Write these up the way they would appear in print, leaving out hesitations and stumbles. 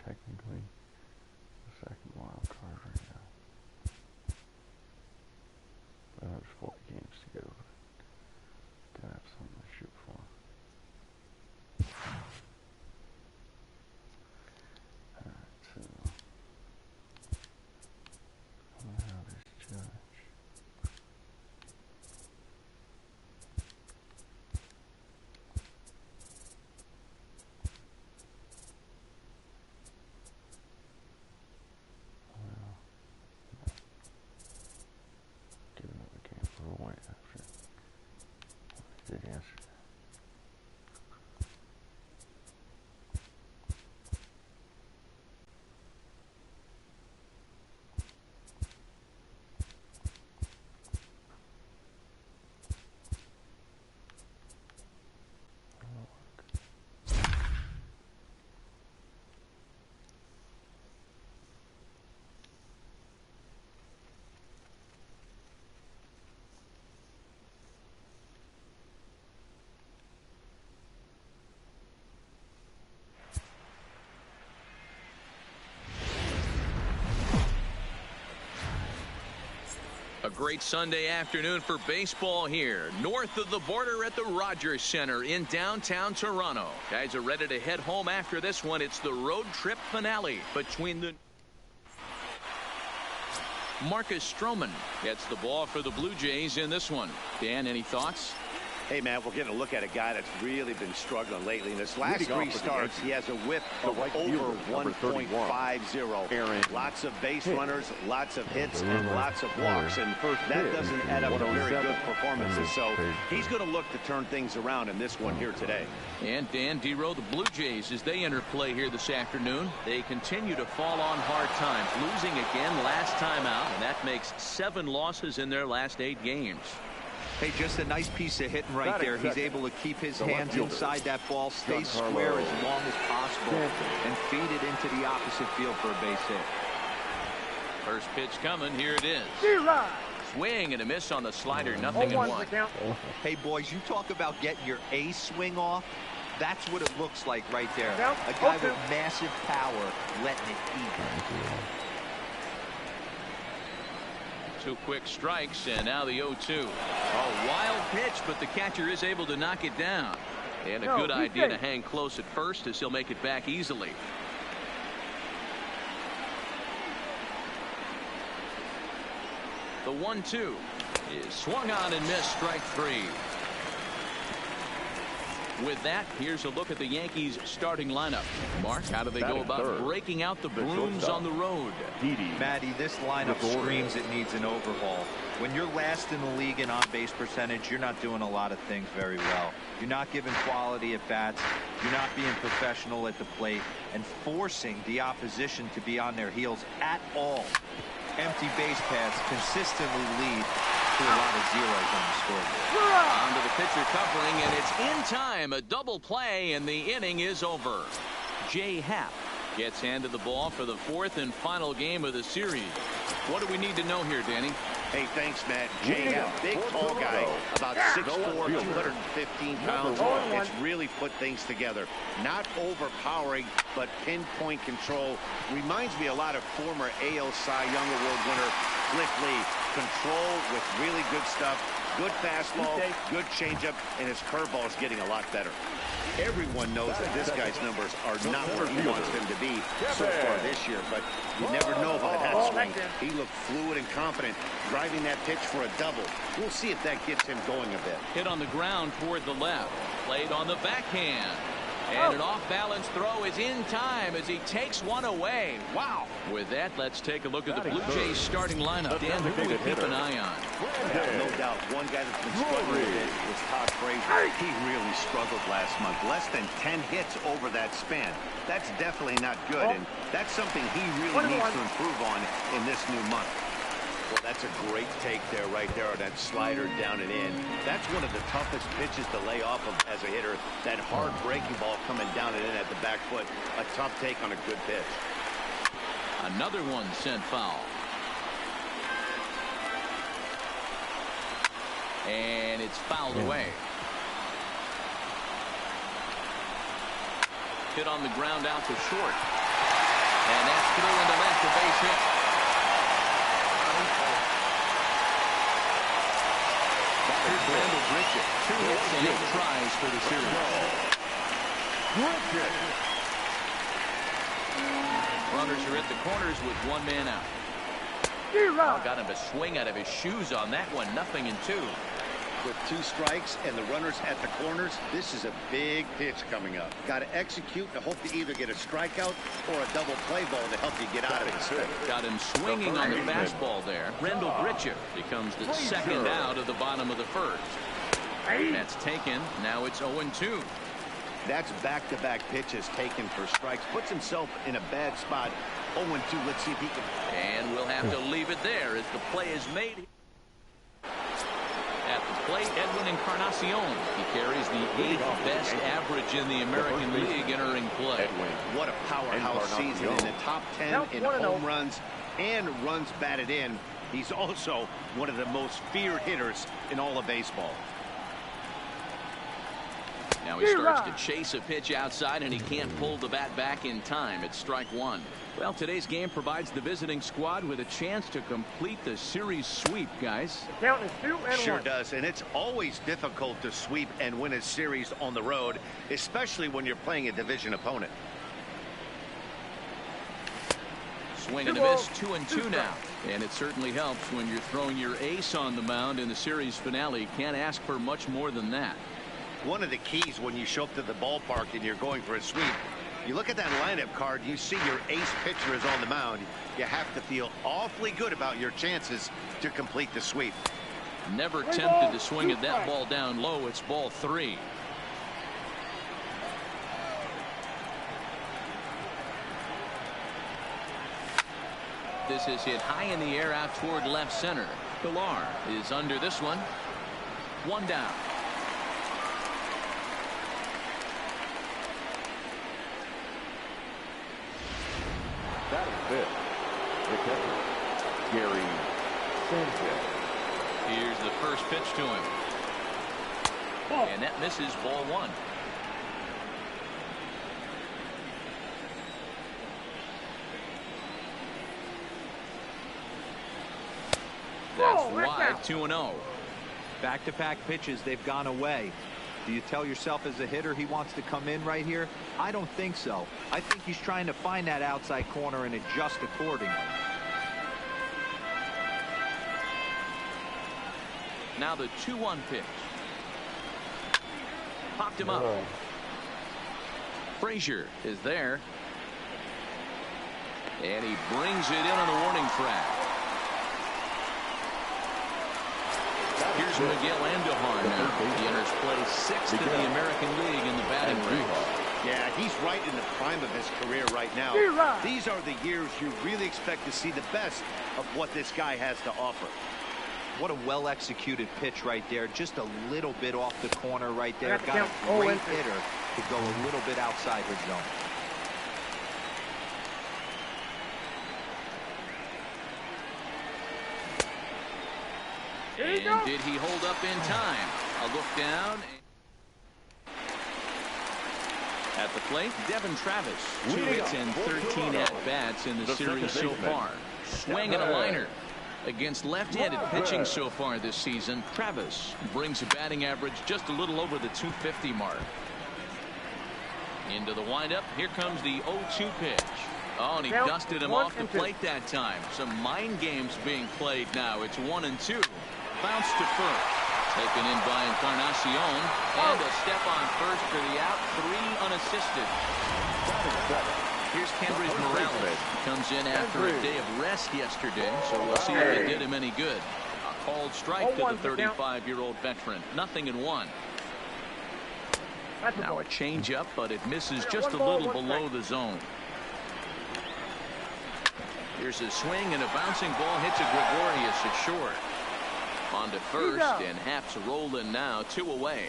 technically the second wild card right now. But there's 4 games to go. Gotta have something to shoot for. Alright, so how this judge. Well, giving up the game for a white after what I did yesterday. A great Sunday afternoon for baseball here north of the border at the Rogers Center in downtown Toronto. Guys are ready to head home after this one. It's the road trip finale between the Marcus Stroman gets the ball for the Blue Jays in this one. Dan, any thoughts? Hey, man, we're getting a look at a guy that's really been struggling lately. In his last 3 starts, he has a whip of over 1.50. Lots of base runners, lots of hits, and lots of walks. And that doesn't add up to very good performances. So he's going to look to turn things around in this one here today. And Dan D-Row, the Blue Jays, as they enter play here this afternoon, they continue to fall on hard times, losing again last time out, and that makes 7 losses in their last 8 games. Hey, just a nice piece of hitting right there. He's able to keep his hands inside that ball, stay square as long as possible, and feed it into the opposite field for a base hit. First pitch coming. Here it is. Swing and a miss on the slider. Nothing in 1. Hey, boys, you talk about getting your A swing off. That's what it looks like right there. A guy with massive power letting it eat. 2 quick strikes, and now the 0-2. A wild pitch, but the catcher is able to knock it down. And a good idea to hang close at first, as he'll make it back easily. The 1-2 is swung on and missed. Strike 3. With that, here's a look at the Yankees starting lineup. Mark, how do they go about breaking out the brooms on the road? Matty, this lineup screams it needs an overhaul. When you're last in the league in on-base percentage, you're not doing a lot of things very well. You're not giving quality at bats. You're not being professional at the plate and forcing the opposition to be on their heels at all. Empty base paths consistently lead to a lot of zeros on the scoreboard. On to the pitcher covering, and it's in time. A double play, and the inning is over. Jay Happ gets handed the ball for the 4th and final game of the series. What do we need to know here, Danny? Hey, thanks, Matt. Jay Happ, big, tall guy, about 6'4", 215 pounds. It's really put things together. Not overpowering, but pinpoint control. Reminds me a lot of former AL Cy Young Award winner Cliff Lee. Control with really good stuff. Good fastball, good changeup, and his curveball is getting a lot better. Everyone knows that this guy's numbers are not where he wants them to be so far this year, but you never know by that swing. He looked fluid and confident, driving that pitch for a double. We'll see if that gets him going a bit. Hit on the ground toward the left. Played on the backhand. And an off-balance throw is in time as he takes one away. Wow. With that, let's take a look at the Blue Jays starting lineup. Dan, who do we keep an eye on? Yeah, no doubt. One guy that's been struggling with it was Todd Frazier. He really struggled last month. Less than 10 hits over that span. That's definitely not good, and that's something he really needs to improve on in this new month. Well, that's a great take there, right there, on that slider down and in. That's one of the toughest pitches to lay off of as a hitter. That hard breaking ball coming down and in at the back foot. A tough take on a good pitch. Another one sent foul. And it's fouled away. Hit on the ground out to short. And that's through into left, a base hit. Here's Randall Bridget. 2 hits and 8 tries for the series. Runners are at the corners with 1 man out. Got him to swing out of his shoes on that one. 0-2. With 2 strikes and the runners at the corners, this is a big pitch coming up. Got to execute and hope to either get a strikeout or a double play ball to help you get out of it. Got him swinging on the fastball there. Rendell Bridger becomes the second out of the bottom of the first. That's taken. Now it's 0-2. That's back-to-back pitches taken for strikes. Puts himself in a bad spot. 0-2. Let's see if he can. And we'll have to leave it there as the play is made. At the plate, Edwin Encarnacion. He carries the 8th best average in the American League entering play. What a powerhouse season in the top 10 in home runs and runs batted in. He's also one of the most feared hitters in all of baseball. Now he starts to chase a pitch outside, and he can't pull the bat back in time. It's strike 1. Well, today's game provides the visiting squad with a chance to complete the series sweep, guys. The count is 2-1. Sure does, and it's always difficult to sweep and win a series on the road, especially when you're playing a division opponent. Swing and a miss, 2-2 now. And it certainly helps when you're throwing your ace on the mound in the series finale. Can't ask for much more than that. One of the keys when you show up to the ballpark and you're going for a sweep, you look at that lineup card, you see your ace pitcher is on the mound. You have to feel awfully good about your chances to complete the sweep. Never tempted to swing at that ball down low. It's ball 3. This is hit high in the air out toward left center. Pilar is under this one. 1 down. That is it. The catcher, Gary Sanchez. Here's the first pitch to him. And that misses, ball 1. That's wide, 2-0. Back-to-back pitches, they've gone away. Do you tell yourself as a hitter he wants to come in right here? I don't think so. I think he's trying to find that outside corner and adjust accordingly. Now the 2-1 pitch. Popped him up. Frazier is there. And he brings it in on the warning track. Here's Miguel Andujar now. He enters play 6th in the American League in the batting ranks. Yeah, he's right in the prime of his career right now. These are the years you really expect to see the best of what this guy has to offer. What a well-executed pitch right there. Just a little bit off the corner right there. Got a Oh, great hitter to go a little bit outside his zone. And did he hold up in time? A look down. At the plate, Devin Travis. 2 hits and 13 at-bats in the series so far. Swing and a liner. Against left-handed pitching so far this season, Travis brings a batting average just a little over the 250 mark. Into the windup. Here comes the 0-2 pitch. Oh, and he dusted him off the plate that time. Some mind games being played now. It's 1-2. Bounce to first. Taken in by Encarnacion. And a step on first for the out. 3 unassisted. Here's Kendrys Morales. Comes in after a day of rest yesterday, so we'll see if it did him any good. A called strike to the 35-year-old veteran. 0-1. Now a changeup, but it misses just a little below the zone. Here's a swing, and a bouncing ball hits a Gregorius at short. On to first, and Haps rolling now. 2 away.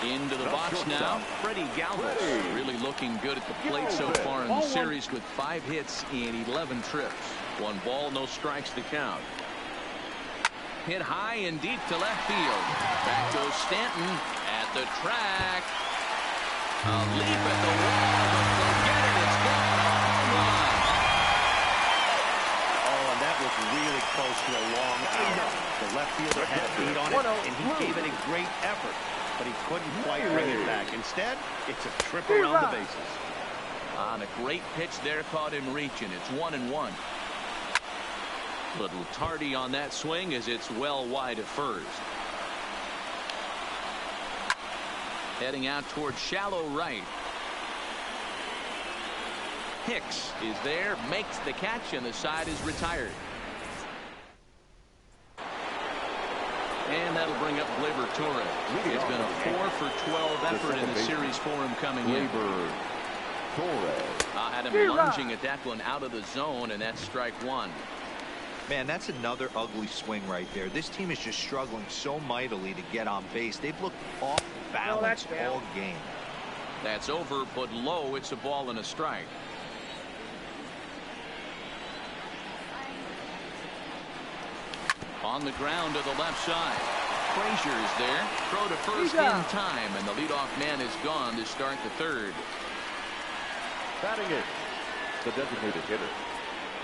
Into the box now, Freddie Galvis. Really looking good at the plate so far in the series with 5 hits in 11 trips. 1 ball, no strikes to count. Hit high and deep to left field. Back goes Stanton at the track. A leap at the wall. fielder had a beat on it, and he gave it a great effort, but he couldn't quite bring it back. Instead, it's a trip around the bases. On a great pitch there, caught him reaching. It's 1-1. Little tardy on that swing as it's well wide of first. Heading out towards shallow right. Hicks is there, makes the catch, and the side is retired. And that'll bring up Gleyber Torres. It's been a 4-for-12 effort in the series for him coming in. Had him lunging at that one out of the zone, and that's strike one. Man, that's another ugly swing right there. This team is just struggling so mightily to get on base. They've looked off balance all game. That's over, but low. It's a ball and a strike. On the ground to the left side. Frazier is there. Throw to first in time, and the leadoff man is gone to start the third. Batting it, the designated hitter,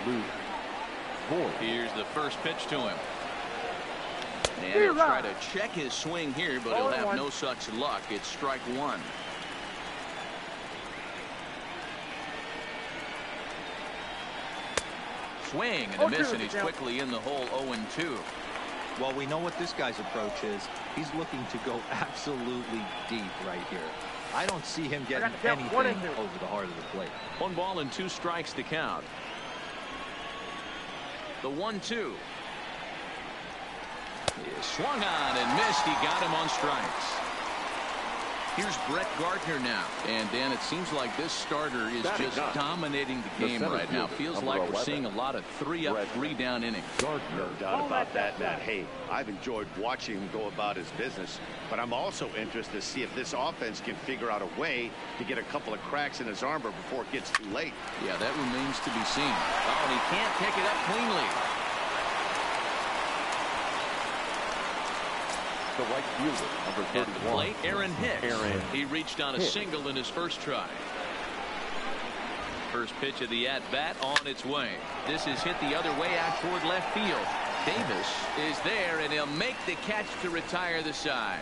Luke Voigt. Here's the first pitch to him. And he'll try to check his swing here, but he'll have no such luck. It's strike one. Swing and a miss, and he's quickly in the hole. 0-2. Well, we know what this guy's approach is. He's looking to go absolutely deep right here. I don't see him getting anything over the heart of the plate. 1 ball and 2 strikes to count. The 1-2. He swung on and missed. He got him on strikes. Here's Brett Gardner now. And Dan, it seems like this starter is just dominating the game right now. Feels like we're seeing a lot of 3-up, 3-down innings. No doubt about that, Matt. Hey, I've enjoyed watching him go about his business, but I'm also interested to see if this offense can figure out a way to get a couple of cracks in his armor before it gets too late. Yeah, that remains to be seen. Oh, and he can't pick it up cleanly. The right fielder, number 31. At the plate, Aaron Hicks. He reached on a single in his first try. First pitch of the at-bat on its way. This is hit the other way out toward left field. Davis is there, and he'll make the catch to retire the side.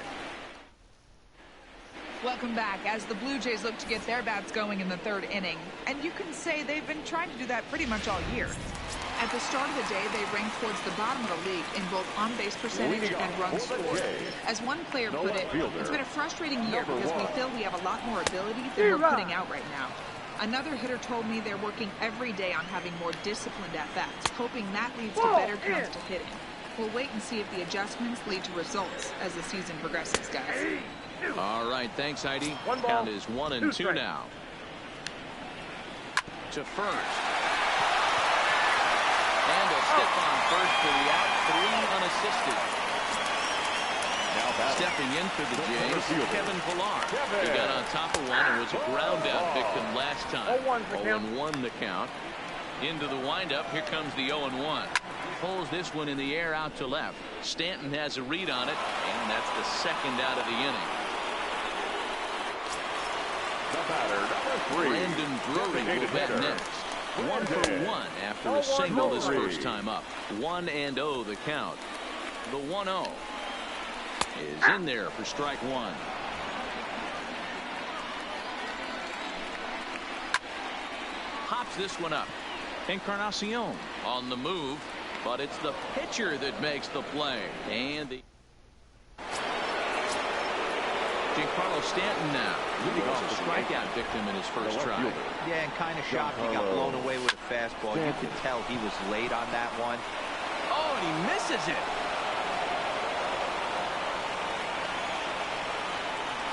Welcome back as the Blue Jays look to get their bats going in the third inning. And you can say they've been trying to do that pretty much all year. At the start of the day, they ranked towards the bottom of the league in both on-base percentage and runs scored. As one player put it, it's been a frustrating year because we feel we have a lot more ability than we're putting out right now. Another hitter told me they're working every day on having more disciplined at-bats, hoping that leads to better counts to hitting. We'll wait and see if the adjustments lead to results as the season progresses, guys. All right, thanks, Heidi. Count is 1-2 now. To first. And a step on first for the out, 3 unassisted. Now stepping in for the Jays, Kevin Pillar. He got on top of one and was a ground out victim last time. 0-1 the count. Into the windup. Here comes the 0-1. Pulls this one in the air out to left. Stanton has a read on it, and that's the second out of the inning. The batter, number 3. Brandon Brody will bat next. 1 for 1 after a single his first time up. 1-0 the count. The 1-0 is in there for strike one. Hops this one up. Encarnacion on the move, but it's the pitcher that makes the play. And the Giancarlo Stanton now. He was a strikeout victim in his first try. Yeah, and kind of shocked he got blown away with a fastball. You could tell he was late on that one. Oh, and he misses it.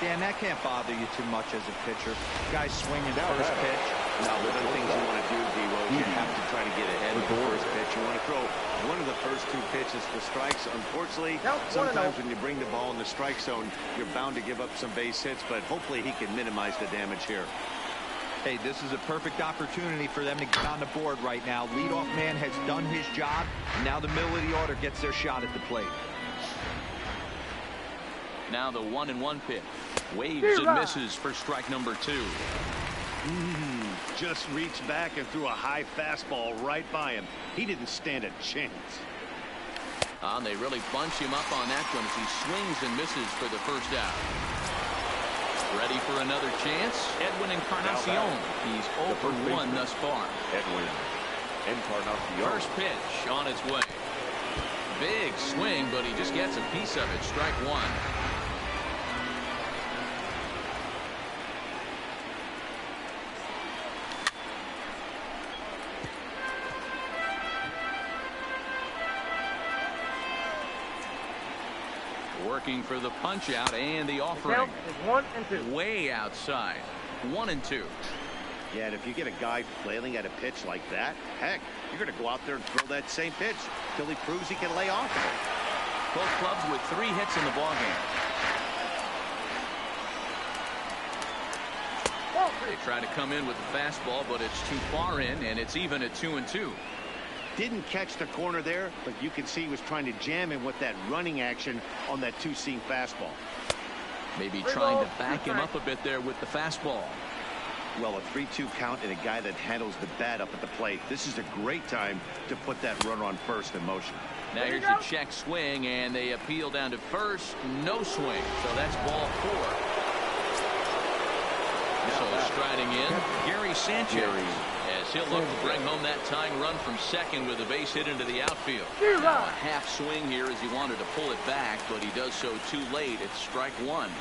Dan, that can't bother you too much as a pitcher. Guys swinging first pitch. Now, one of the things you want to do, D-Lo, you have to try to get ahead of the first pitch. You want to throw one of the first 2 pitches for strikes. Unfortunately, sometimes when you bring the ball in the strike zone, you're bound to give up some base hits, but hopefully he can minimize the damage here. Hey, this is a perfect opportunity for them to get on the board right now. Leadoff man has done his job. Now the middle of the order gets their shot at the plate. Now the 1-1 pitch. Waves and misses for strike number 2. Just reached back and threw a high fastball right by him. He didn't stand a chance. And they really bunch him up on that one as he swings and misses for the first out. Ready for another chance. Edwin Encarnacion. He's 0 for 1 thus far. Edwin Encarnacion. First pitch on its way. Big swing, but he just gets a piece of it. Strike one. Working for the punch out and the offering. Count is 1 and 2. Way outside. 1 and 2. Yeah, and if you get a guy flailing at a pitch like that, heck, you're going to go out there and throw that same pitch till he proves he can lay off of it. Both clubs with 3 hits in the ballgame. They try to come in with the fastball, but it's too far in, and it's even at 2 and 2. Didn't catch the corner there, but you can see he was trying to jam him with that running action on that two-seam fastball. Maybe trying to back him up a bit there with the fastball. Well, a 3-2 count and a guy that handles the bat up at the plate. This is a great time to put that runner on first in motion. Now here's a check swing, and they appeal down to first. No swing, so that's ball 4. So striding in, Gary Sanchez, as he'll look to bring home that tying run from second with a base hit into the outfield. Now a half swing here as he wanted to pull it back, but he does so too late. It's strike one.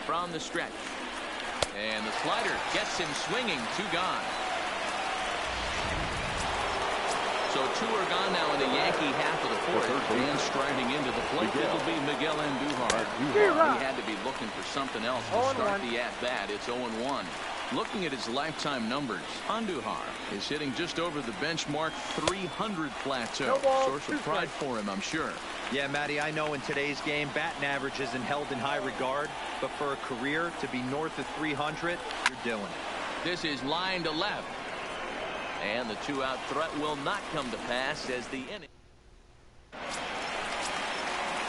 From the stretch, and the slider gets him swinging. 2 gone. So 2 are gone now in the Yankee half of the 4th. And striding into the plate, it'll be Miguel Andujar. He had to be looking for something else to start the at-bat. It's 0-1. Looking at his lifetime numbers, Andujar is hitting just over the benchmark 300 plateau. Source of pride for him, I'm sure. Yeah, Matty, I know in today's game, batting average isn't held in high regard, but for a career to be north of 300, you're doing it. This is line to left. And the 2-out threat will not come to pass as the inning.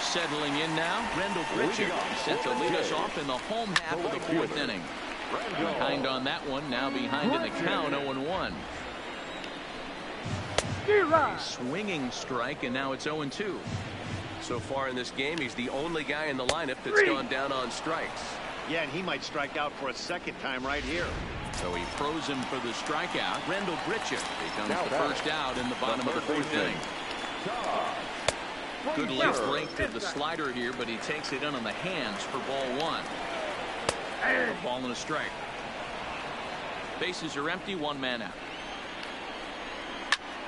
Settling in now, Rendell Pritchard set to lead us off in the home half of the 4th inning. Behind on that one, now behind in the count, 0-1. Swinging strike, and now it's 0-2. So far in this game, he's the only guy in the lineup that's gone down on strikes. Yeah, and he might strike out for a second time right here. So he froze him for the strikeout. Rendell Pritchard becomes the first out in the bottom of the 4th inning. Good length break to the slider here, but he takes it in on the hands for ball 1. A ball and a strike. Bases are empty, 1 man out.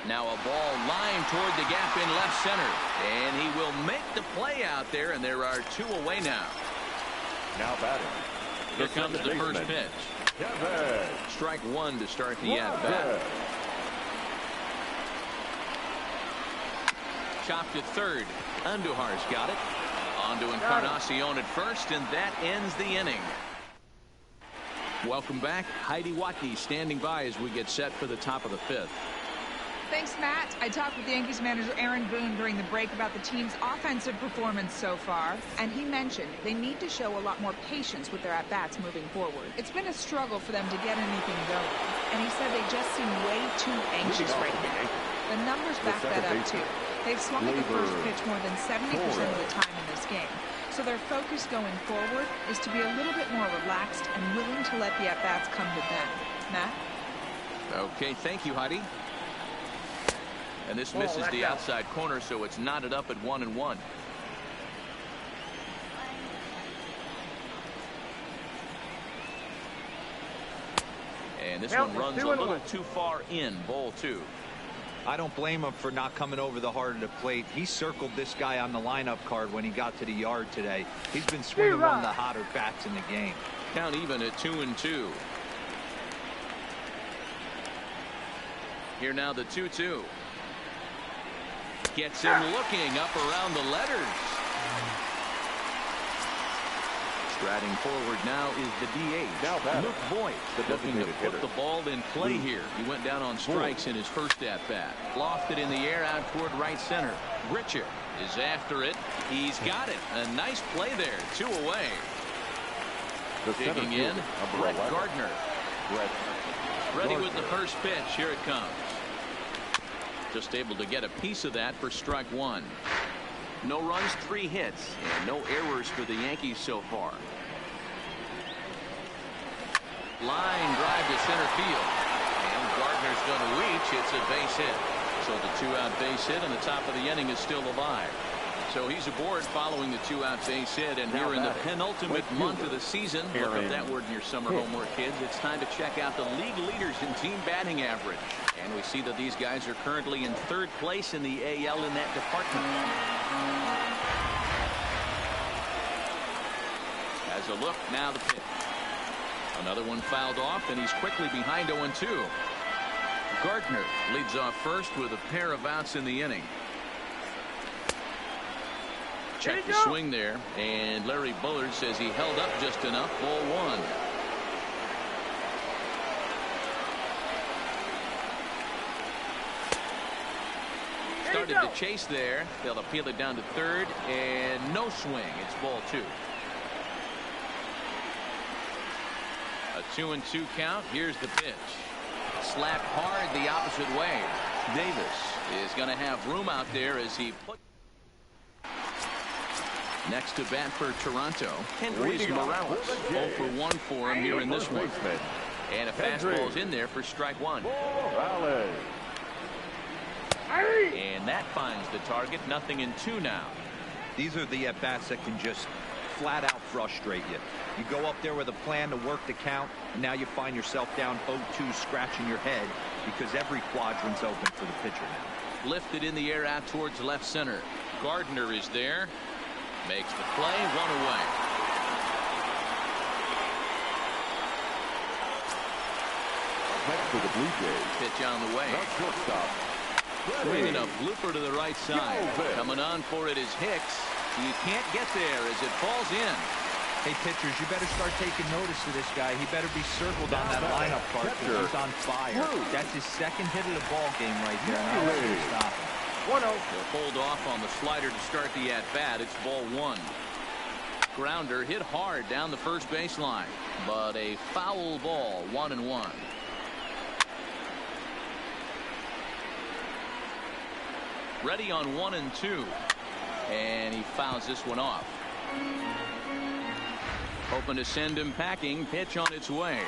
Now a ball lined toward the gap in left center, and he will make the play out there, and there are 2 away now. Now batting. Here comes the first pitch. Strike 1 to start the at-bat. Chopped at third. Andujar's got it. On to Encarnacion at first, and that ends the inning. Welcome back. Heidi Watney standing by as we get set for the top of the 5th. Thanks, Matt. I talked with Yankees manager Aaron Boone during the break about the team's offensive performance so far, and he mentioned they need to show a lot more patience with their at-bats moving forward. It's been a struggle for them to get anything going, and he said they just seem way too anxious right now. The numbers back that up, too. They've swung at the first pitch more than 70% of the time in this game. So their focus going forward is to be a little bit more relaxed and willing to let the at-bats come to them. Matt? Okay, thank you, Heidi. And this misses the outside corner, so it's knotted up at 1-1. And this one runs a little too far in, ball 2. I don't blame him for not coming over the heart of the plate. He circled this guy on the lineup card when he got to the yard today. He's been swinging one of the hotter bats in the game. Count even at 2-2. Here now the 2-2. Gets him looking up around the letters. Striding forward now is the DH, Luke Voigt, looking to put the ball in play here. He went down on strikes in his first at-bat. Lofted in the air out toward right center. Richard is after it. He's got it. A nice play there. 2 away. Digging in, Brett Gardner. Ready with the first pitch. Here it comes. Just able to get a piece of that for strike one. No runs, 3 hits, and no errors for the Yankees so far. Line drive to center field. And Gardner's going to reach. It's a base hit. So the 2-out base hit on the top of the inning is still alive. So he's aboard following the 2-out base hit, and here in the penultimate month of the season, look up that word in your summer homework, kids. It's time to check out the league leaders in team batting average. And we see that these guys are currently in 3rd place in the AL in that department. As a look, now the pitch. Another one fouled off, and he's quickly behind 0-2. Gardner leads off first with a pair of outs in the inning. Check the swing there, and Larry Bullard says he held up just enough. Ball 1. Started to chase there. They'll appeal it down to 3rd, and no swing. It's ball 2. A 2-2 count. Here's the pitch. Slapped hard the opposite way. Davis is going to have room out there as he put. Next to bat for Toronto, Henry Morales. 0 for 1 for him here in this one. And a fastball's in there for strike 1. And that finds the target. 0-2 now. These are the at-bats that can just flat out frustrate you. You go up there with a plan to work the count, and now you find yourself down 0-2, scratching your head because every quadrant's open for the pitcher now. Lifted in the air out towards left center. Gardner is there. Makes the play. 1 away. Next for the Blue Jays. Pitch on the way. Shortstop. Swinging a blooper to the right side. Coming on for it is Hicks. You can't get there as it falls in. Hey, pitchers, you better start taking notice of this guy. He better be circled on that lineup card because he's on fire. That's his 2nd hit of the ball game right there. And I want to stop him. 1-0. He'll hold off on the slider to start the at-bat. It's ball 1. Grounder hit hard down the first baseline, but a foul ball. 1-1. Ready on 1-2, and he fouls this one off. Hoping to send him packing. Pitch on its way.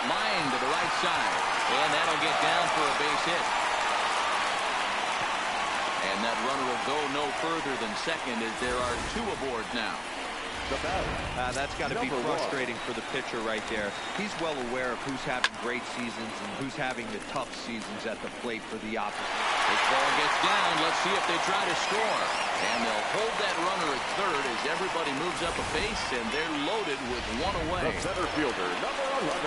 Line to the right side, and that'll get down for a base hit. And that runner will go no further than 2nd as there are 2 aboard now. That's got to be frustrating for the pitcher right there. He's well aware of who's having great seasons and who's having the tough seasons at the plate for the opposite. This ball gets down. Let's see if they try to score. And they'll hold that runner at 3rd as everybody moves up a base, and they're loaded with 1 away. The center fielder, number 11,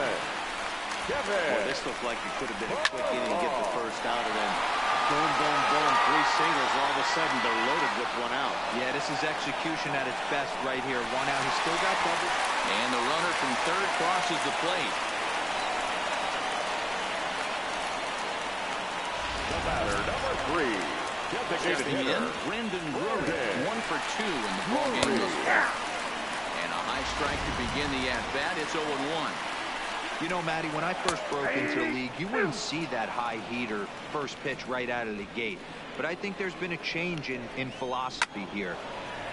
Kevin. Boy, this looked like it could have been a quick inning, get the first out, and then boom, boom, boom, 3 singles. All of a sudden, they're loaded with 1 out. Yeah, this is execution at its best right here. 1 out. He's still got double. And the runner from 3rd crosses the plate. The batter, number 3. Stepping in, Brendan Drury. 1 for 2 in the ballgame thus far. And a high strike to begin the at-bat. It's 0-1. You know, Matty, when I first broke into the league, you wouldn't see that high heater first pitch right out of the gate. But I think there's been a change in philosophy here.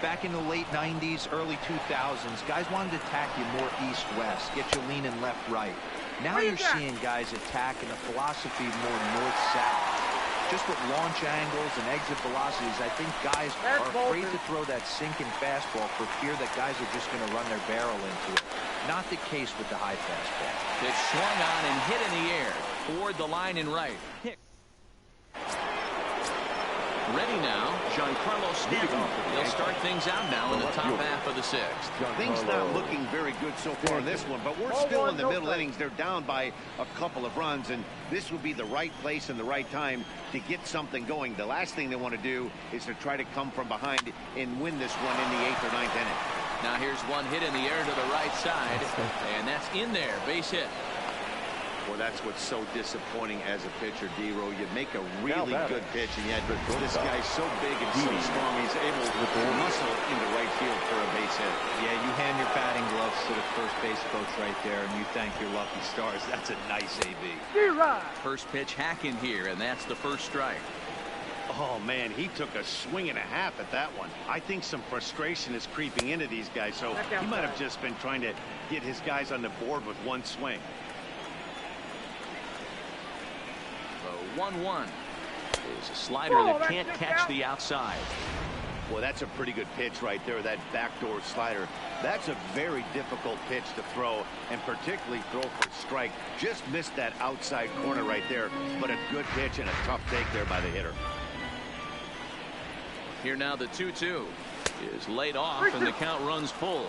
Back in the late 90s, early 2000s, guys wanted to attack you more east-west, get you leaning left-right. Now you're seeing guys attacking a philosophy more north-south. Just with launch angles and exit velocities, I think guys are afraid to throw that sinking fastball for fear that guys are just going to run their barrel into it. Not the case with the high fastball. It's swung on and hit in the air toward the line and right. Ready now, Giancarlo Stanton. He'll start things out now in the top half of the 6th. Things not looking very good so far in this one, but we're still in the middle innings. They're down by a couple of runs, and this would be the right place and the right time to get something going. The last thing they want to do is to try to come from behind and win this one in the 8th or 9th inning. Now here's one hit in the air to the right side, and that's in there. Base hit. Well, that's what's so disappointing as a pitcher, D-Row. You make a really good pitch, and yet this guy's so big and so strong, he's able to muscle into right field for a base hit. Yeah, you hand your batting gloves to the first base coach right there, and you thank your lucky stars. That's a nice AB. First pitch hack in here, and that's the first strike. Oh, man, he took a swing and a half at that one. I think some frustration is creeping into these guys, so he might have just been trying to get his guys on the board with one swing. 1-1 is a slider that can't catch the outside. Well, that's a pretty good pitch right there, that backdoor slider. That's a very difficult pitch to throw, and particularly throw for a strike. Just missed that outside corner right there, but a good pitch and a tough take there by the hitter. Here now the 2-2 is laid off, and the count runs full.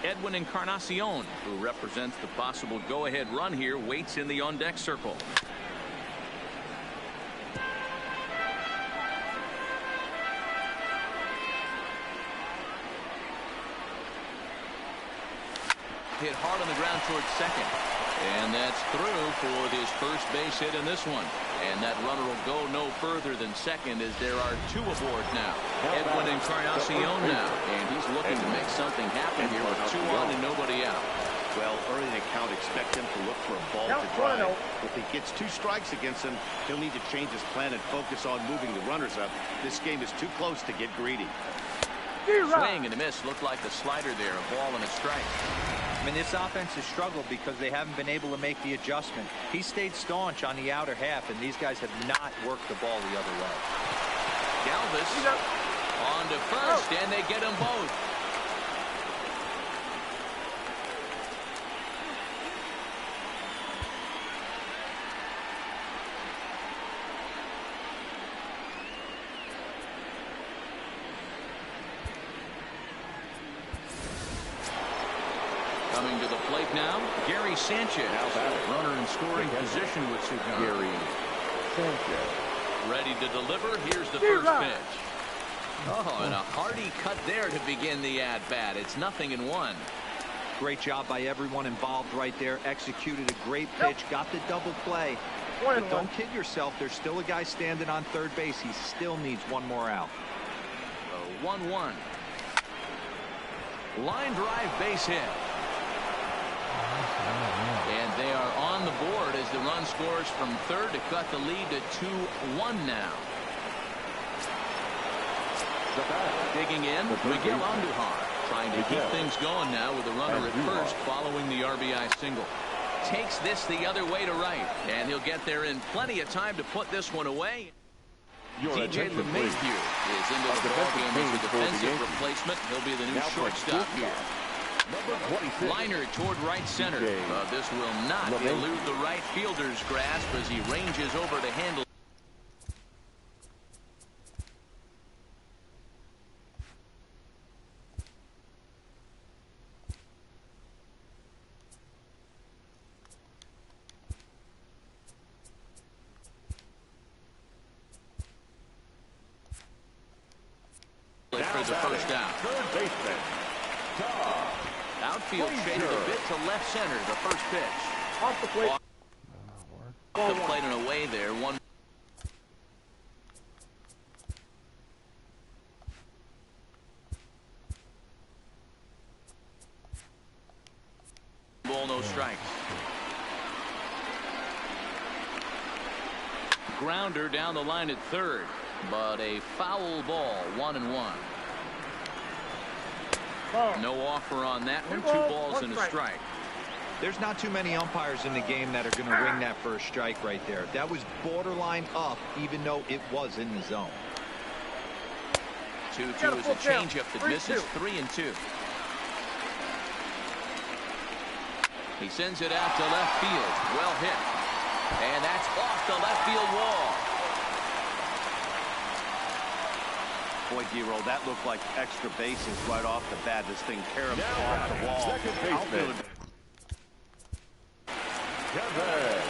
Edwin Encarnacion, who represents the possible go-ahead run here, waits in the on-deck circle. Hit hard on the ground towards second, and that's through for his first base hit in this one. And that runner will go no further than second, as there are two aboard now. Edwin Encarnacion now, and he's looking to make something happen here with 2 on and nobody out. Well, early in the count, expect him to look for a ball to drive. If he gets 2 strikes against him, he'll need to change his plan and focus on moving the runners up. This game is too close to get greedy. Swing and a miss. Looked like the slider there, a ball and a strike. I mean, this offense has struggled because they haven't been able to make the adjustment. He stayed staunch on the outer half, and these guys have not worked the ball the other way. Galvis on to first, and they get them both. Coming to the plate now, Gary Sanchez. Runner in scoring position with Sugan. Gary Sanchez. Ready to deliver. Here's the first pitch. Oh, and a hearty cut there to begin the at-bat. It's 0-1. Great job by everyone involved right there. Executed a great pitch. Got the double play. But don't kid yourself. There's still a guy standing on third base. He still needs one more out. 1-1. Line drive base hit. And they are on the board as the run scores from third to cut the lead to 2-1 now. Digging in, Miguel Andujar trying to keep things going now with a runner at first following the RBI single. Takes this the other way to right, and he'll get there in plenty of time to put this one away. DJ LeMahieu is into the ballgame as a defensive replacement. He'll be the new shortstop here. Liner toward right center. This will not elude the right fielder's grasp as he ranges over to handle. For the first down. Third baseman. Outfield shaded a bit to left center. The first pitch. Off the plate. Off the plate and away there. One. Ball, no strikes. Grounder down the line at third, but a foul ball. 1-1. No offer on that one. 2 balls and a strike. There's not too many umpires in the game that are going to ring that first strike right there. That was borderline up, even though it was in the zone. 2-2 is a changeup that misses. 3-2. He sends it out to left field. Well hit. And that's off the left field wall. Boy, D-Roll, that looked like extra bases right off the bat. This thing caroms off the wall. Second baseman. Kevin.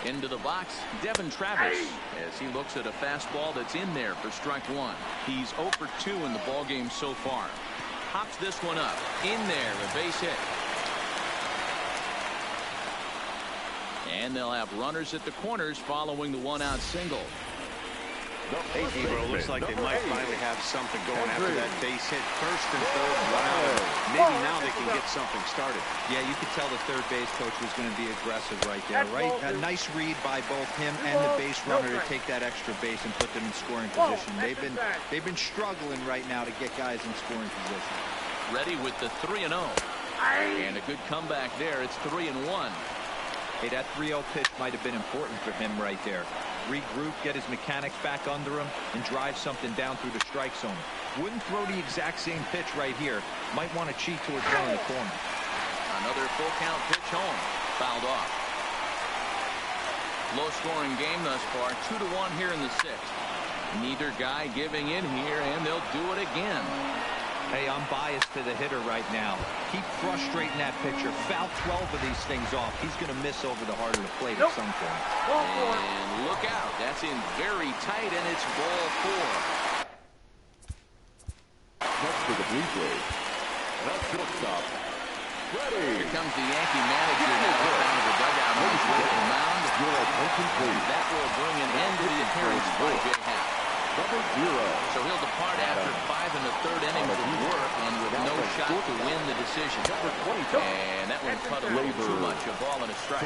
Into the box, Devin Travis, as he looks at a fastball that's in there for strike one. He's 0 for 2 in the ballgame so far. Pops this one up. In there, a base hit. And they'll have runners at the corners following the one-out single. Hey, Debro, looks like they might finally have something going after that base hit. First and third, wow. Maybe now they can get something started. Yeah, you could tell the third base coach was going to be aggressive right there, right? A nice read by both him and the base runner to take that extra base and put them in scoring position. They've been struggling right now to get guys in scoring position. Ready with the 3-0. And a good comeback there. It's 3-1. Hey, that 3-0 pitch might have been important for him right there. Regroup, get his mechanics back under him, and drive something down through the strike zone. Wouldn't throw the exact same pitch right here. Might want to cheat towards one in the corner. Another full count pitch home. Fouled off. Low scoring game thus far. 2-1 here in the sixth. Neither guy giving in here, and they'll do it again. Hey, I'm biased to the hitter right now. Keep frustrating that pitcher. Foul 12 of these things off. He's going to miss over the heart of the plate at some point. And look out. That's in very tight, and it's ball 4. Next for the Blue Jays, the shortstop, ready. Here comes the Yankee manager now down to the dugout on his way to the mound. Your attention, please. That will bring an end to the appearance by J. Happ. Number 0. So he'll depart after 5 1/3 innings of work and with no shot to win the decision. And that one cut a little too much. A ball and a strike.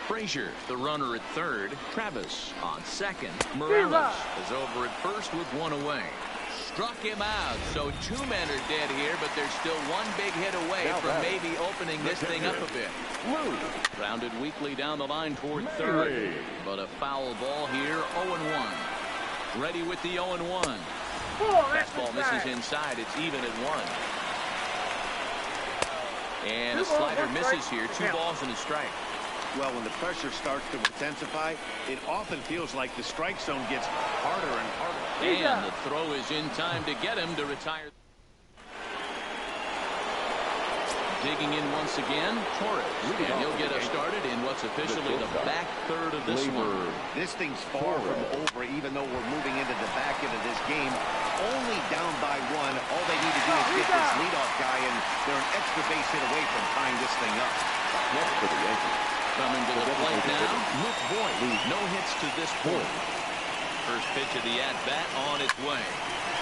Frazier, the runner at third. Travis on second. Morales is over at first with one away. Struck him out. So 2 men are dead here, but there's still one big hit away from maybe opening this thing up a bit. Grounded weakly down the line toward third. But a foul ball here, 0-1. Ready with the 0-1. Fastball misses inside. It's even at 1. And a slider misses here. 2 balls and a strike. Well, when the pressure starts to intensify, it often feels like the strike zone gets harder and harder. And the throw is in time to get him to retire. Digging in once again, Torres. And he'll get us started in what's officially the back third of this one. This thing's far from over, even though we're moving into the back end of this game. Only down by 1. All they need to do is get this leadoff guy, and they're an extra base hit away from tying this thing up. Next for the Yankees. Coming to the plate now, Luke Voigt. No hits to this point. First pitch of the at-bat on its way.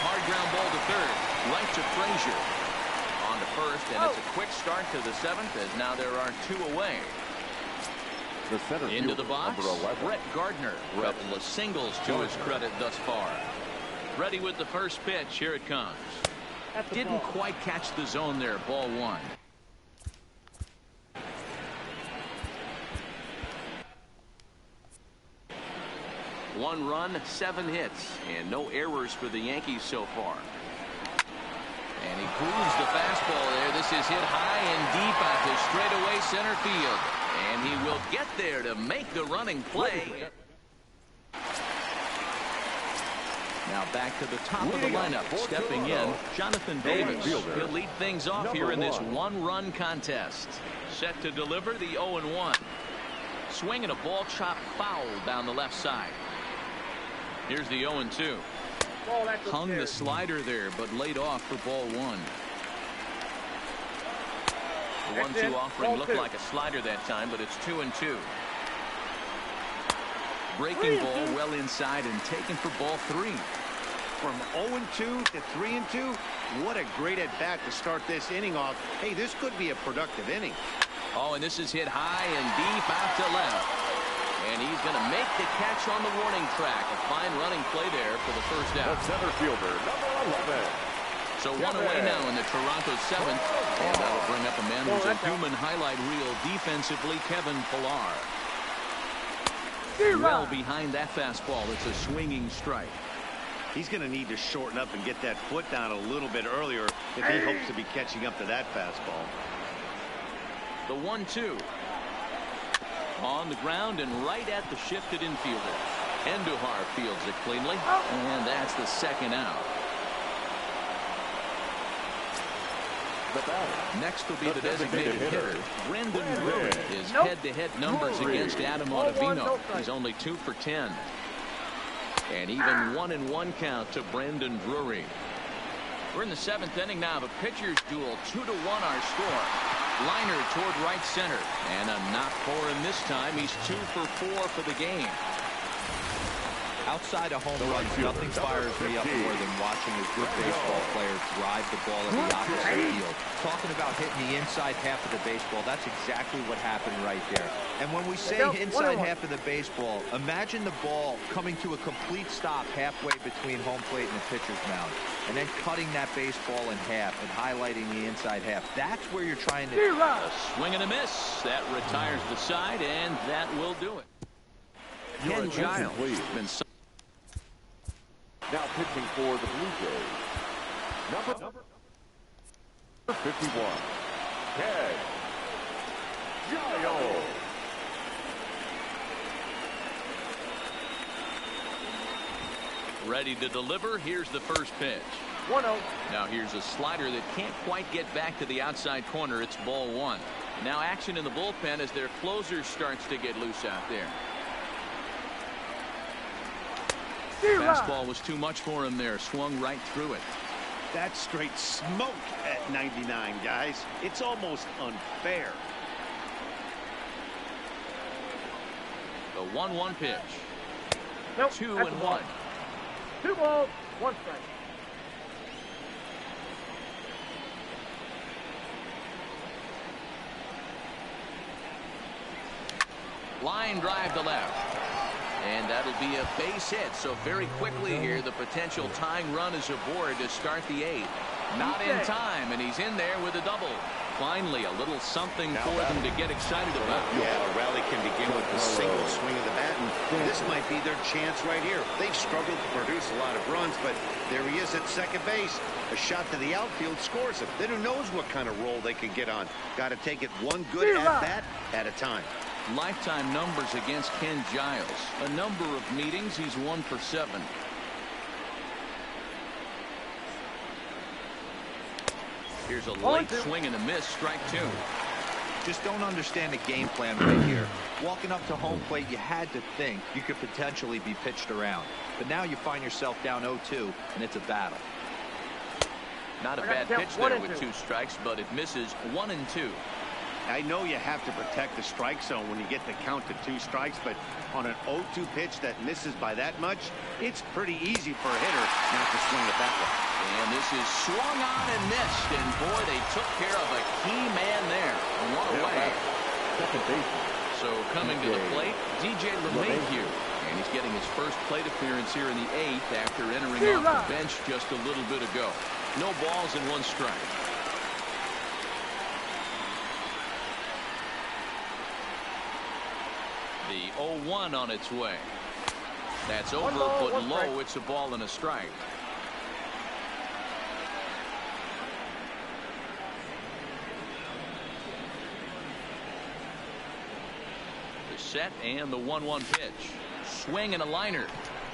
Hard ground ball to third. Right to Frazier. On to first, and it's a quick start to the 7th, as now there are 2 away. The center Into the box, Brett Gardner. A couple of singles to his credit thus far. Ready with the first pitch. Here it comes. Didn't quite catch the zone there. Ball 1. One run, 7 hits, and no errors for the Yankees so far. And he grooves the fastball there. This is hit high and deep out to straightaway center field. And he will get there to make the running play. Now back to the top of the lineup. Stepping in, Jonathan Davis. He'll lead things off here in this 1-run contest. Set to deliver the 0-1. Swinging a ball chopped foul down the left side. Here's the 0-2. Hung the slider there, but laid off for ball 1. The 1-2 offering looked like a slider that time, but it's 2-2. Breaking ball well inside and taken for ball 3. From 0-2 to 3-2, what a great at-bat to start this inning off. Hey, this could be a productive inning. Oh, and this is hit high and deep out to left. And he's going to make the catch on the warning track. A fine running play there for the first out. The center fielder, number 11. So 1 away now in the Toronto 7th. And that'll bring up a man who's a human highlight reel defensively, Kevin Pillar. Well behind that fastball. It's a swinging strike. He's going to need to shorten up and get that foot down a little bit earlier if he hopes to be catching up to that fastball. The 1-2. On the ground and right at the shifted infielder. Andujar fields it cleanly. And that's the second out. Next will be the designated hitter. Brendan Drury. His head-to-head numbers against Adam Ottavino. He's only 2 for 10. And even 1-1 count to Brendan Drury. We're in the 7th inning now. The pitcher's duel. 2-1 our score. Liner toward right center. And a knock for him this time. He's 2 for 4 for the game. Outside of home runs, nothing fires me up more than watching a good baseball player drive the ball in the opposite field. Talking about hitting the inside half of the baseball, that's exactly what happened right there. And when we say inside half of the baseball, imagine the ball coming to a complete stop halfway between home plate and the pitcher's mound, and then cutting that baseball in half and highlighting the inside half. That's where you're trying to... A swing and a miss. That retires the side, and that will do it. Ken Giles been... Now pitching for the Blue Jays, number 51, Ken Giles. Ready to deliver. Here's the first pitch. 1-0. Now here's a slider that can't quite get back to the outside corner. It's ball 1. Now action in the bullpen as their closer starts to get loose out there. Fastball was too much for him there. Swung right through it. That's straight smoke at 99, guys. It's almost unfair. The 1-1 pitch. Nope, 2-1. 2 balls, 1 strike. Line drive to left. And that'll be a base hit. So very quickly here, the potential tying run is aboard to start the 8th. Not in time, and he's in there with a double. Finally, a little something for them to get excited about. Yeah, a rally can begin with a single swing of the bat, and this might be their chance right here. They've struggled to produce a lot of runs, but there he is at second base. A shot to the outfield scores it. Then who knows what kind of roll they could get on. Got to take it one good at-bat at a time. Lifetime numbers against Ken Giles. A number of meetings, he's 1 for 7. Here's a late swing and a miss. Strike 2. Just don't understand the game plan right here. Walking up to home plate, you had to think you could potentially be pitched around. But now you find yourself down 0-2, and it's a battle. Not a bad pitch there with 2 strikes, but it misses 1 and 2. I know you have to protect the strike zone when you get the count to 2 strikes, but on an 0-2 pitch that misses by that much, it's pretty easy for a hitter not to swing it that way. And this is swung on and missed, and boy, they took care of a key man there. 1 away. Second base. So coming to the plate, DJ LeMahieu, and he's getting his first plate appearance here in the 8th after entering off the bench just a little bit ago. No balls and 1 strike. The 0-1 on its way. That's over, but low. It's a ball and a strike. The set and the 1-1 pitch. Swing and a liner.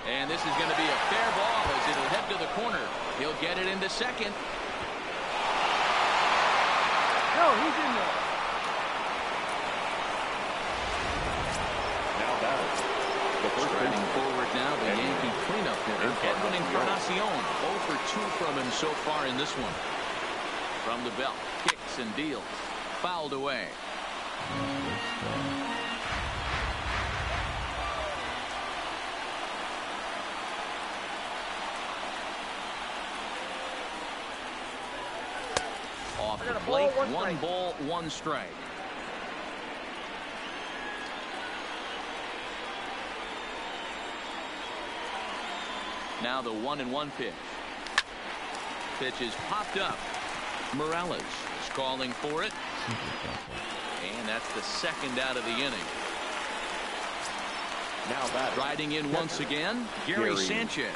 And this is going to be a fair ball as it'll head to the corner. He'll get it into second. No, he's in there. Striding forward now, the Yankee cleanup hitter, Edwin Encarnacion. 0 for 2 from him so far in this one. From the belt, kicks and deals. Fouled away. Off the plate, 1 ball, 1 strike. Now the 1-1 pitch. Pitch is popped up. Morales is calling for it. And that's the 2nd out of the inning. Now that riding in once again, Gary Sanchez.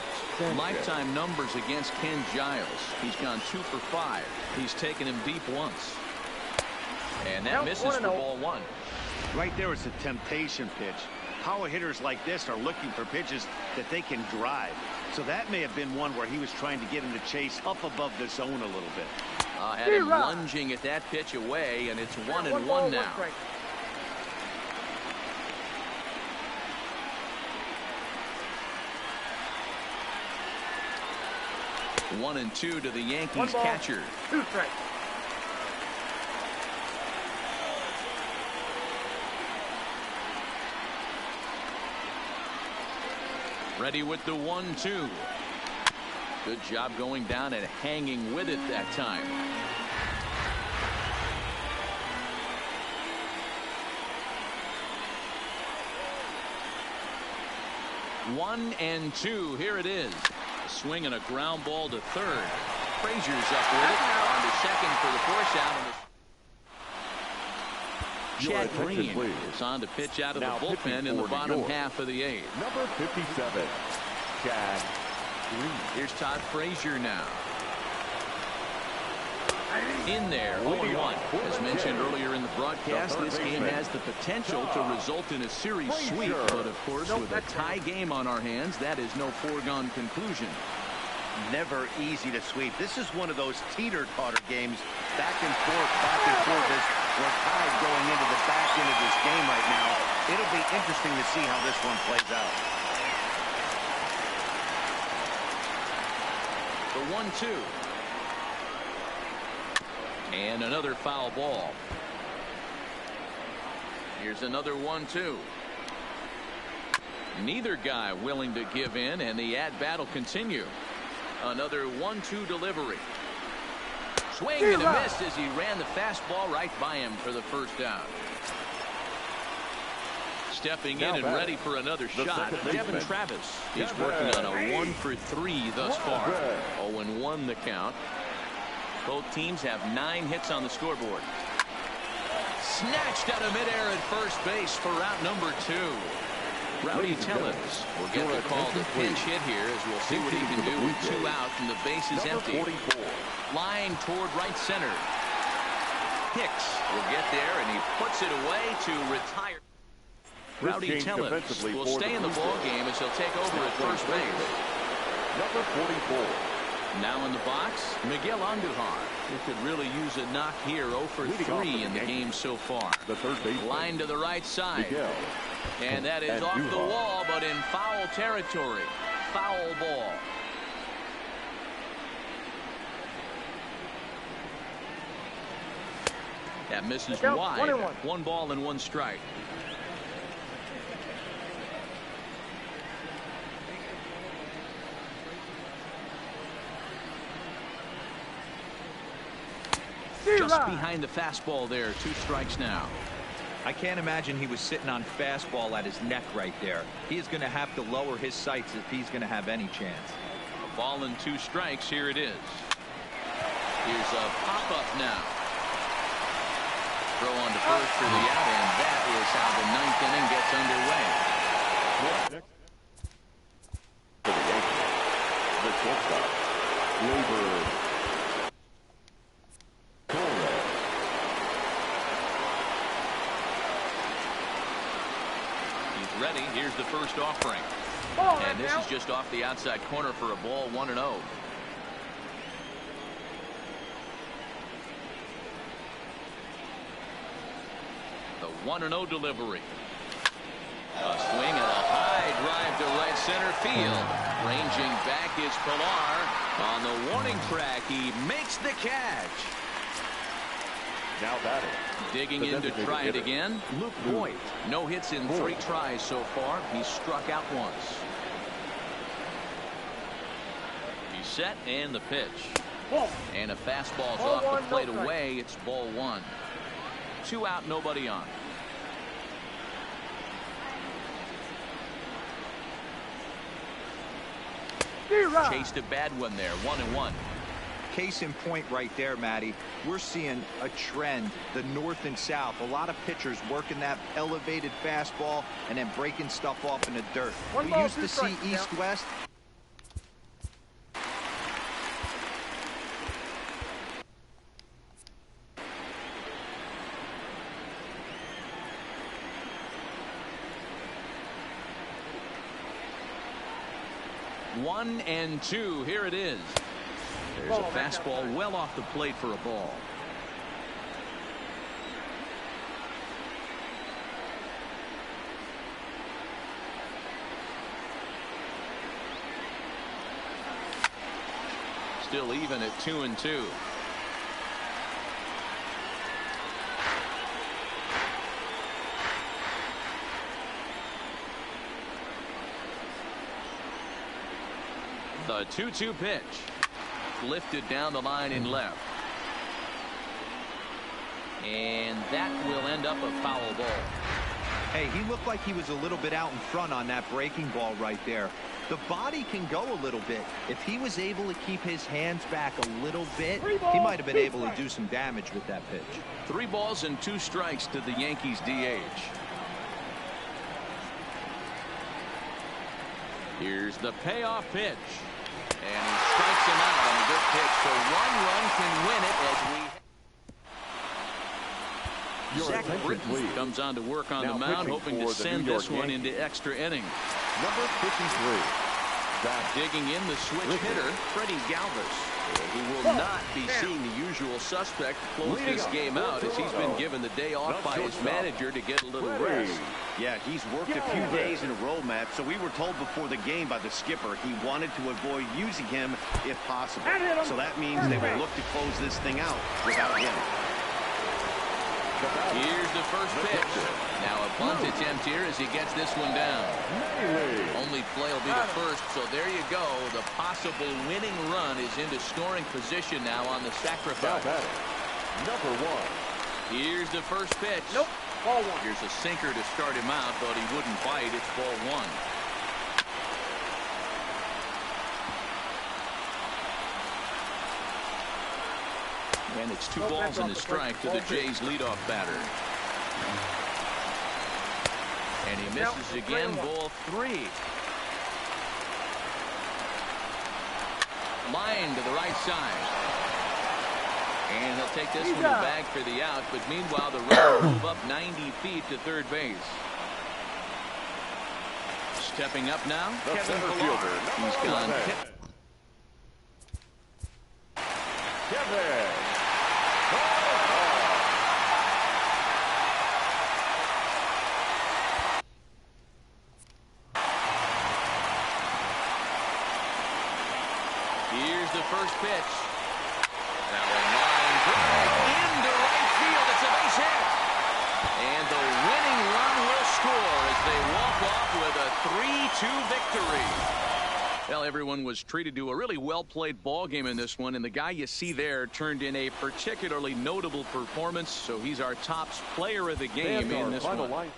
Lifetime numbers against Ken Giles. He's gone 2 for 5. He's taken him deep once. And that misses for ball 1. Right there, it's a temptation pitch. Power hitters like this are looking for pitches that they can drive. So that may have been one where he was trying to get him to chase up above the zone a little bit. Had him lunging at that pitch away, and it's 1-1 now. 1-2 to the Yankees catcher. 2 strikes. Ready with the 1-2. Good job going down and hanging with it that time. One and two. Here it is. A swing and a ground ball to third. Frazier's up with it. On to second for the force out. Chad Green is on to pitch out of the bullpen in the bottom half of the eighth. Number 57, Chad Green. Here's Todd Frazier now. In there, 0-1. As mentioned earlier in the broadcast, this game has the potential to result in a series sweep. But of course, with a tie game on our hands, that is no foregone conclusion. Never easy to sweep. This is one of those teeter-totter games. Back and forth, back and forth. We're tied going into the back end of this game right now. It'll be interesting to see how this one plays out. The 1-2. And another foul ball. Here's another 1-2. Neither guy willing to give in, and the at-bat will continue. Another 1-2 delivery. Swing and a miss as he ran the fastball right by him for the first out. Stepping in and ready for another shot, Devin Travis. He's working on a 1-for-3 thus far. 0-1 the count. Both teams have 9 hits on the scoreboard. Snatched out of midair at first base for route number 2. Rowdy Tellez will get the call to pinch hit here, as we'll see what he can do with 2 out and the base is empty. Line toward right center. Hicks will get there, and he puts it away to retire. Rowdy Tellez will stay in the ball game as he'll take over at first base. Number 44. Now in the box, Miguel Andujar, who could really use a knock here. 0-for-3 in the game so far. The third baseman. Line to the right side. Miguel. And that is off the wall, but in foul territory. Foul ball. That misses wide. 1 ball and 1 strike. Just behind the fastball there. 2 strikes now. I can't imagine he was sitting on fastball at his neck right there. He's going to have to lower his sights if he's going to have any chance. A ball and 2 strikes. Here it is. Here's a pop-up now. Throw on to first for the out, and that is how the 9th inning gets underway. For the Yankees, the shortstop, Labor. Ready. Here's the first offering. And this is just off the outside corner for a ball. 1-0. The 1-0 delivery. A swing and a high drive to right center field. Ranging back is Pilar. On the warning track, he makes the catch. Now batting. Digging in to try it again. Luke Voigt. No hits in 3 tries so far. He's struck out once. He's set and the pitch. And a fastball's off the plate away. It's ball 1. 2 out, nobody on. Chased a bad one there. 1-1. Case in point right there, Matty. We're seeing a trend, the north and south. A lot of pitchers working that elevated fastball and then breaking stuff off in the dirt. We used to see east-west. One and 2. Here it is. There's a fastball well off the plate for a ball. Still even at 2-2. The 2-2 pitch. Lifted down the line in left. And that will end up a foul ball. Hey, he looked like he was a little bit out in front on that breaking ball right there. The body can go a little bit. If he was able to keep his hands back a little bit, he might have been able to do some damage with that pitch. 3 balls and 2 strikes to the Yankees DH. Here's the payoff pitch. And he strikes him out on a good pitch. So 1 run can win it as Zach Britton comes on to work on the mound, hoping to send this one into extra innings. Number 53. Digging in the switch hitter, Freddie Galvis. He will not be seeing the usual suspect close this game out, as he's been given the day off by his manager to get a little rest. Yeah, he's worked a few days in a row, Matt, so we were told before the game by the skipper he wanted to avoid using him if possible. So that means they will look to close this thing out without him. Here's the first pitch. Now a bunt attempt here as he gets this one down. Only play will be the first, so there you go. The possible winning run is into scoring position now on the sacrifice. Number 1. Here's the first pitch. Nope. Ball 1. Here's a sinker to start him out, but he wouldn't bite. It's ball 1. And it's 2 balls and a strike to the Jays leadoff batter. And he misses again, ball 3. Line to the right side. And he'll take this one to bag for the out, but meanwhile the runner will move up 90 feet to third base. Stepping up now, Kevin Fielder. He's gone. Kevin. Here's the first pitch. Now a line drive into right field. It's a base hit. And the winning run will score as they walk off with a 3-2 victory. Well, everyone was treated to a really well-played ball game in this one, and the guy you see there turned in a particularly notable performance, so he's our top player of the game in this one.